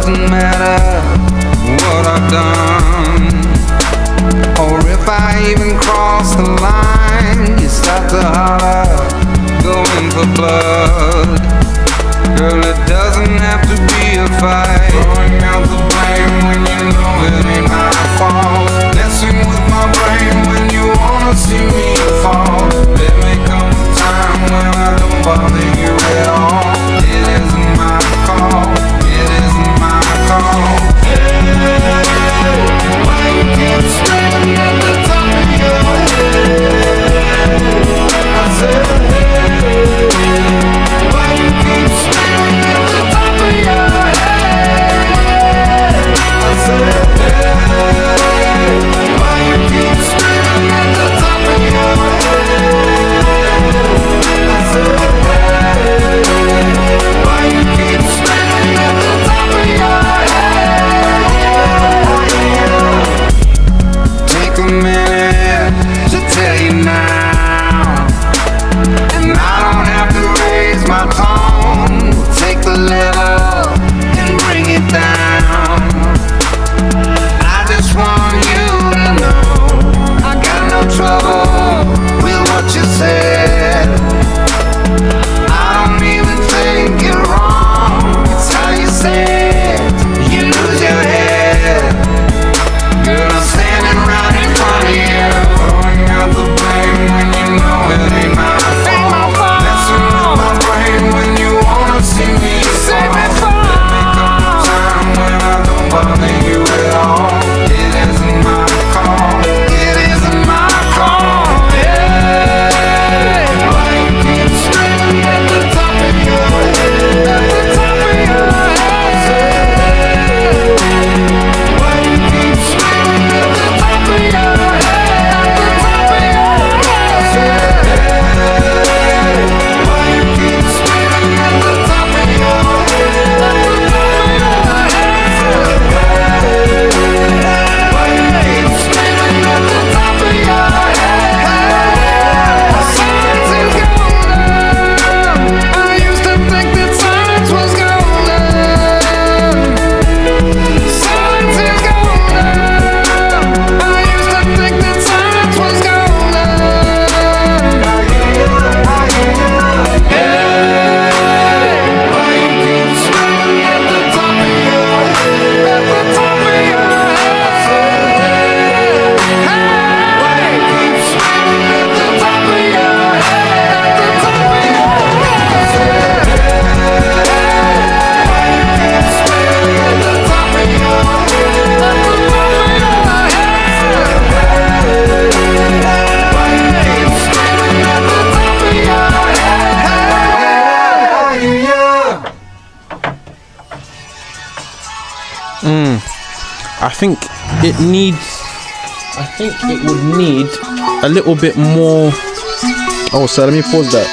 doesn't matter what I've done, or if I even cross the line. You start to holler, going for blood. Girl, it doesn't have to be a fight. Throwing out the blame when you know it ain't my fault. Messing with my brain when you wanna see me fall. There may come a time when I don't bother you at all. It isn't my call. It isn't my call. Hey, why you keep screaming at the top of your head? I said, hey, why you keep screaming at the top of your head? I said, hey, why you keep screaming at the top of your head? I said, hey, why you keep screaming at the top of your head? Take a minute to tell you now, and I don't have to raise my tone. Take the level and bring it down. I just want you to know I got no trouble with what you said. I don't even think you're wrong. It's how you say it. You lose your head. Girl, I'm standing right in front of you, throwing out the blame when you know it ain't my fault. Messing with my brain when you wanna see me fall. There may come a time when I don't bother you at all. It isn't my call. It isn't my call. Yeah. Why you keep screaming at the top of your head? At the top of your head. Why you keep screaming at the top of your head? At the top of your head. Why you keep screaming at the top of your head? At the top of your head. Why you keep screaming at the top of your head? Silence is golden. I used to think that silence was golden. Silence is golden. I used to think that silence was golden. Hey, why you keep screaming at the top of your head? At the top of your head. Why you keep screaming at the top of your head? At the top of your head. Why you keep screaming at the top of your head? At the top of your head. Why you keep screaming at the top of your head? I think it would need a little bit more. Oh, so let me pause that.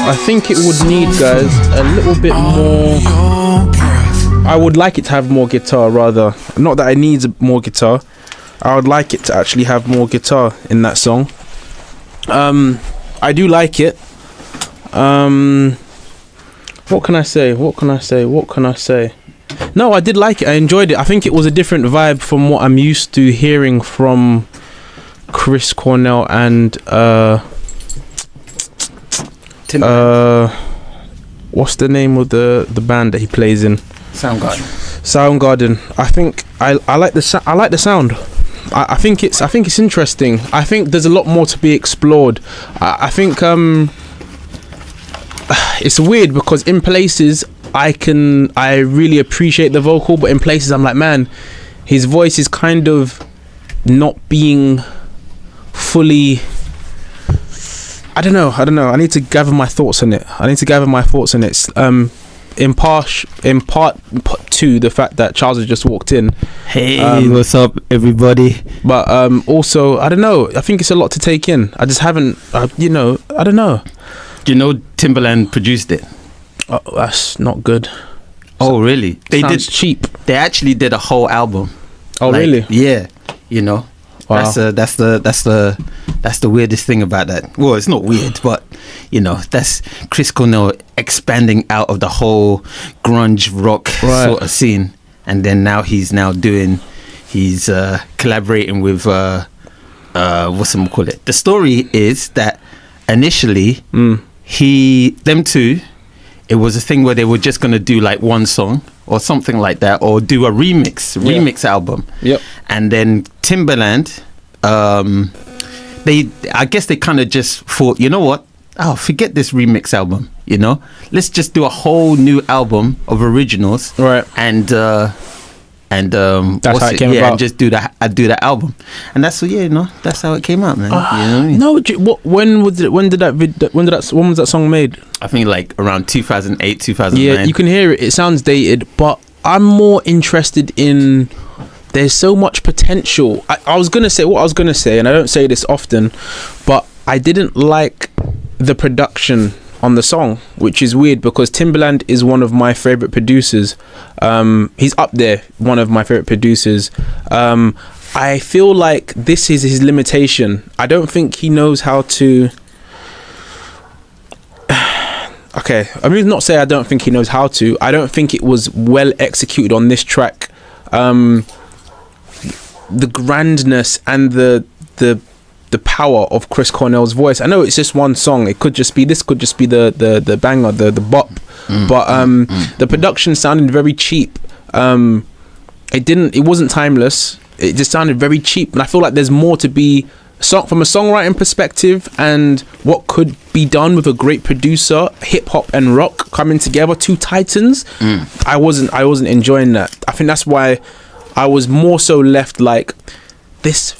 I think it would need, guys, a little bit more. I would like it to have more guitar, rather. Not that it needs more guitar. I would like it to actually have more guitar in that song. I do like it. What can I say? No, I did like it. I enjoyed it. I think it was a different vibe from what I'm used to hearing from Chris Cornell and what's the name of the band that he plays in? Soundgarden. I think I like the sound. I think it's interesting. I think there's a lot more to be explored. I think it's weird because in places I really appreciate the vocal, but in places I'm like, man, his voice is kind of not being fully. I don't know. I need to gather my thoughts on it. In part to the fact that Charles has just walked in. Hey, what's up, everybody? But also, I don't know. I think it's a lot to take in. I just haven't. I don't know. You know, Timbaland produced it. Oh, that's not good. Oh, really? Sounds cheap. They actually did a whole album. Oh, really? Yeah. You know. Wow. That's the weirdest thing about that. Well, it's not weird, but you know, that's Chris Cornell expanding out of the whole grunge rock sort of scene, and then now he's collaborating with the story is that initially them two, it was a thing where they were just gonna do like one song or something like that, or do a remix album. Yep. And then Timbaland, I guess they kind of just thought, you know what? Oh, forget this remix album. You know, let's just do a whole new album of originals. Right. And that's how it came about. And just do that album, and that's that's how it came out, man. You know what I mean? No, when was that song made? I think like around 2008, 2009. Yeah, you can hear it. It sounds dated, but I'm more interested in. There's so much potential. I was gonna say what I was gonna say, and I don't say this often, but I didn't like the production on the song, which is weird because Timbaland is one of my favorite producers. He's up there, one of my favorite producers. I feel like this is his limitation. I don't think he knows how to. Okay, I mean, not say I don't think he knows how to. I don't think it was well executed on this track. The grandness and the power of Chris Cornell's voice. I know it's just one song. It could just be this. Could just be the banger, the bop. But the production sounded very cheap. It wasn't timeless. It just sounded very cheap. And I feel like there's more to be from a songwriting perspective, and what could be done with a great producer, hip hop and rock coming together, two titans. I wasn't enjoying that. I think that's why I was more so left like there's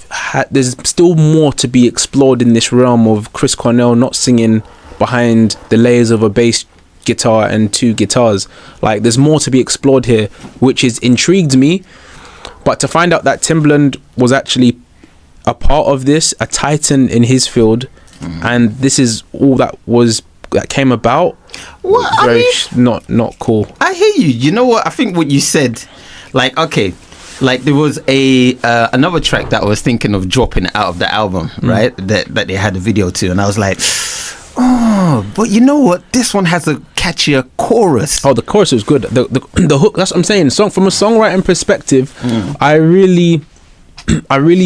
still more to be explored in this realm of Chris Cornell not singing behind the layers of a bass guitar and two guitars. Like, there's more to be explored here, which has intrigued me. But to find out that Timbaland was actually a part of this, a titan in his field, and this is all that came about. What? Very not cool. I hear you. You know what? I think what you said, like, okay, like there was another track that I was thinking of dropping out of the album, right? That they had a video to, and I was like, oh, but you know what? This one has a catchier chorus. Oh, the chorus was good. The hook. That's what I'm saying. From a songwriting perspective, I really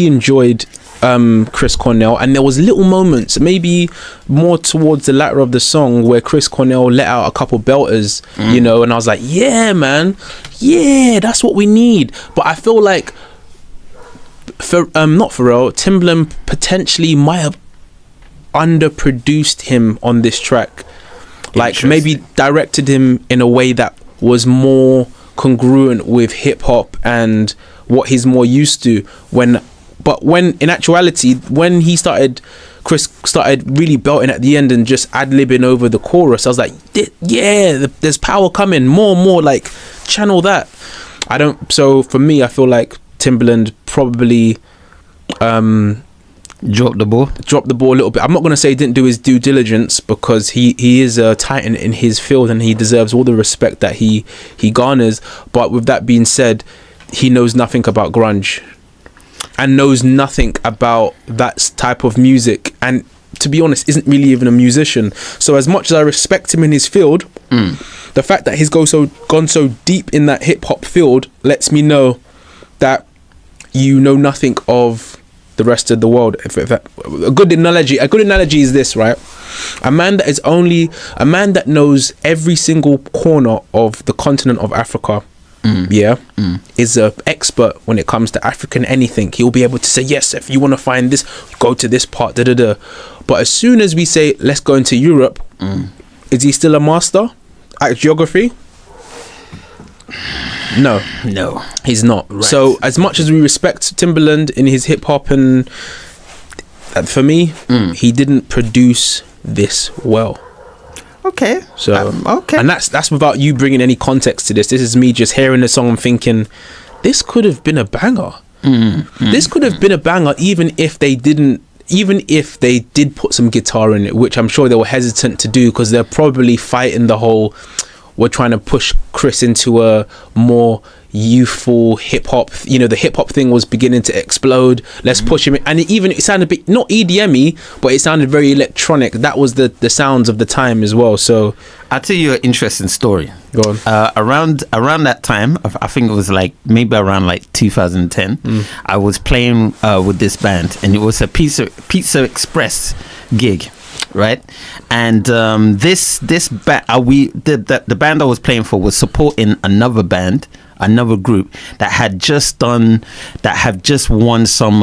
enjoyed Chris Cornell, and there was little moments, maybe more towards the latter of the song, where Chris Cornell let out a couple belters, you know, and I was like, yeah, man, yeah, that's what we need. But I feel like not Pharrell, Timbaland potentially might have underproduced him on this track, like maybe directed him in a way that was more congruent with hip hop and what he's more used to. But when in actuality, when Chris started really belting at the end and just ad-libbing over the chorus, I was like, yeah, there's power coming, more like channel that. So for me, I feel like Timbaland probably dropped the ball a little bit. I'm not going to say he didn't do his due diligence, because he is a titan in his field and he deserves all the respect that he garners. But with that being said, he knows nothing about grunge and knows nothing about that type of music, and to be honest isn't really even a musician. So as much as I respect him in his field, the fact that he's gone so deep in that hip hop field lets me know that you know nothing of the rest of the world. A good analogy is this, right? A man that knows every single corner of the continent of Africa, is an expert when it comes to African anything. He'll be able to say, yes, if you want to find this, go to this part, But as soon as we say, let's go into Europe, is he still a master at geography? No, he's not. Right. So as much as we respect Timbaland in his hip hop, and for me, he didn't produce this well. Okay. So okay, and that's without you bringing any context to this. This is me just hearing the song and thinking, this could have been a banger. This could have been a banger, even if they did put some guitar in it, which I'm sure they were hesitant to do because they're probably fighting the whole, were trying to push Chris into a more youthful hip hop. You know, the hip hop thing was beginning to explode. Let's push him, and it sounded a bit not EDM-y, but it sounded very electronic. That was the sounds of the time as well. So I'll tell you an interesting story. Go on. Around that time, I think it was like maybe around like 2010. I was playing with this band, and it was a Pizza Express gig, right? And the band I was playing for was supporting another group that had just won some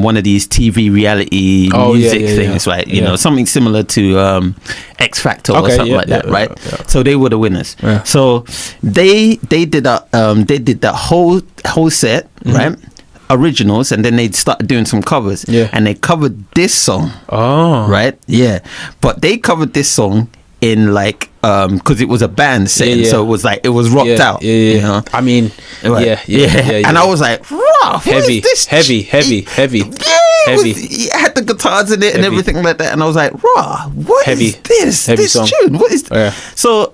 one of these TV reality music things, right? You know, something similar to X Factor or something like that, right? Yeah. So they were the winners. Yeah. So they did that whole set, right? Originals, and then they started doing some covers, and they covered this song, right? Yeah, but they covered this song in like because it was a band setting, so it was like it was rocked out. You know, I mean, right. And I was like, heavy. It had the guitars in it and everything like that, and I was like, what is this? This song. Tune? What is? So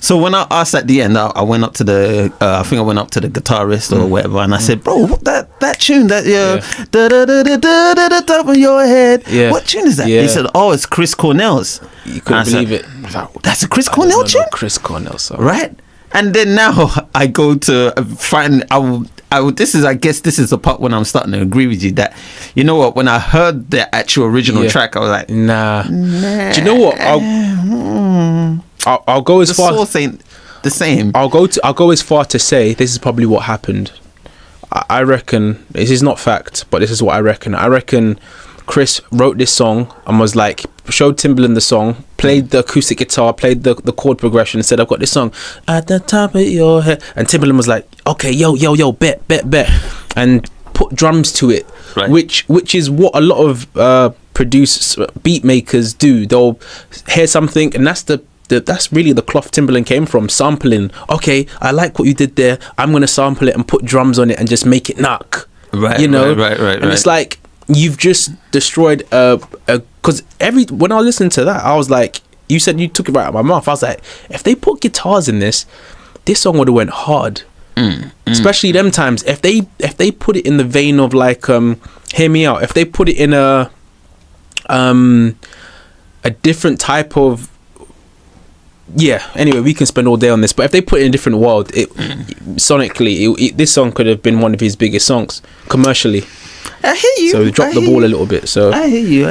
So when I asked at the end, I went up to the guitarist or whatever, and I said, "Bro, that tune, da da da da da da top of your head, what tune is that?" He said, "Oh, it's Chris Cornell's." You couldn't believe it. That's a Chris Cornell tune, Chris Cornell song, right? And then now I go to find. I guess this is the part when I'm starting to agree with you that, you know what? When I heard the actual original track, I was like, nah. Do you know what? I'll go as far. The source ain't the same. I'll go as far to say this is probably what happened. I reckon this is not fact, but this is what I reckon. I reckon Chris wrote this song and was like, showed Timbaland the song, played the acoustic guitar, played the chord progression, and said, "I've got this song at the top of your head." And Timbaland was like, "Okay, yo, bet," and put drums to it, right. which is what a lot of beat makers do. They'll hear something, and that's really the cloth Timbaland came from, sampling. Okay, I like what you did there, I'm gonna sample it and put drums on it and just make it knock, right? You know, right. And it's like you've just destroyed because when I listened to that, I was like, you said, you took it right out of my mouth. I was like, if they put guitars in this song would have went hard. Especially them times. If they put it in the vein of like hear me out, if they put it in a different type of anyway, we can spend all day on this, but if they put it in a different world, sonically this song could have been one of his biggest songs commercially. I hear you. So he dropped the ball a little bit. So I hear you.